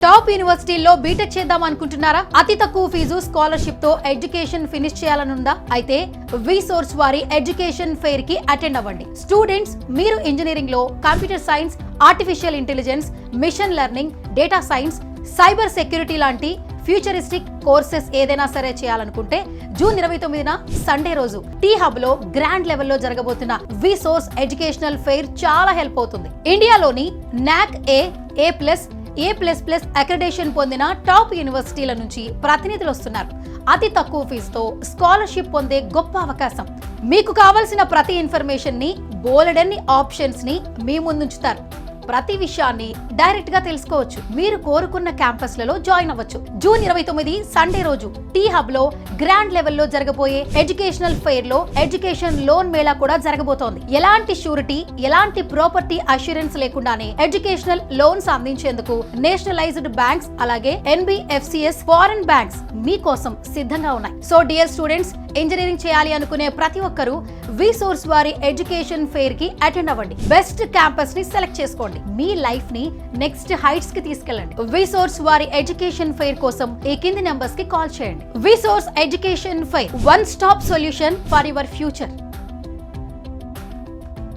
Top యూనివర్సిటీల్లో BTech చేద్దాం అనుకుంటున్నారా? అతి తక్కువ ఫీజు స్కాలర్షిప్ తో ఎడ్యుకేషన్ ఫినిష్ చేయాలనుందా? అయితే విసోర్స్ వారి ఎడ్యుకేషన్ ఫెయిర్ కి అటెండ్ అవ్వండి. స్టూడెంట్స్, మీరు ఇంజనీరింగ్ లో computer science, artificial intelligence, machine learning, data science, cyber security లాంటి ఫ్యూచరిస్టిక్ కోర్సెస్ ఏదైనా సరే చేయాలనుకుంటే జూన్ 29న సండే రోజు టీ హబ్ లో గ్రాండ్ లెవెల్లో జరగబోతున్న విసోర్స్ ఎడ్యుకేషనల్ ఫెయిర్ చాలా హెల్ప్ అవుతుంది. ఇండియాలోని నాక్ A++ అక్రిడేషన్ పొందిన టాప్ యూనివర్సిటీల నుంచి ప్రతినిధులు వస్తున్నారు. అతి తక్కువ ఫీజుతో స్కాలర్షిప్ పొందే గొప్ప అవకాశం. మీకు కావలసిన ప్రతి ఇన్ఫర్మేషన్ ని, బోలెడన్ని ఆప్షన్స్ ని మీ ముందుంచుతారు. ప్రతి విషయాన్ని డైరెక్ట్ గా తెలుసుకోవచ్చు. మీరు కోరుకున్న క్యాంపస్లలో జాయిన్ అవ్వచ్చు. జూన్ 29 సండే రోజు టీ హబ్ లో గ్రాండ్ లెవెల్లో జరగబోయే ఎడ్యుకేషనల్ ఫెయిర్ లో ఎడ్యుకేషన్ లోన్ మేళా కూడా జరగబోతోంది. ఎలాంటి షూరిటీ, ఎలాంటి ప్రాపర్టీ అష్యూరెన్స్ లేకుండానే ఎడ్యుకేషనల్ లోన్స్ అందించేందుకు నేషనలైజ్డ్ బ్యాంక్స్ అలాగే NBFCS ఫారెన్ బ్యాంక్స్ మీకోసం సిద్ధంగా ఉన్నాయి. సో డియర్ స్టూడెంట్స్, ఇంజనీరింగ్ చేయాలి అనుకునే ప్రతి ఒక్కరూ విసోర్స్ వారి ఎడ్యుకేషన్ ఫెయిర్ కి అటెండ్ అవ్వండి. బెస్ట్ క్యాంపస్ ని సెలెక్ట్ చేసుకోండి. మీ లైఫ్ ని నెక్స్ట్ హైట్స్ కి తీసుకెళ్ళండి. విసోర్స్ వారి ఎడ్యుకేషన్ ఫెయిర్ కోసం ఈ కింది నెంబర్స్ కి కాల్ చేయండి. Vsource education fair, one stop solution for your future.